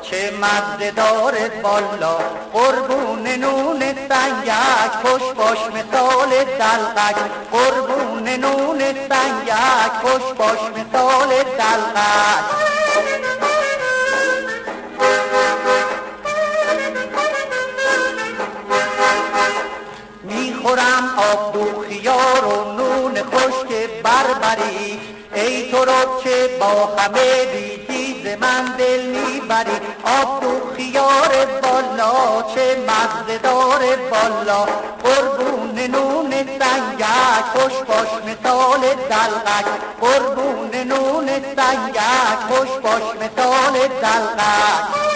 چه مزه داره والا، قربون نون سنگک، خوش باش مثال دلقک، قربون نون سنگک، خوش باش مثال دلقک. میخورم آب دو خیار و نون خشک بربری، ای تو رو که با همه بیتی ز من دل میبری. آب دو خیار والا، چه مزه داره والا، قربون نون سنگک، خوش باش مثال دلقک، قربون نون سنگک، خوش باش مثال دلقک.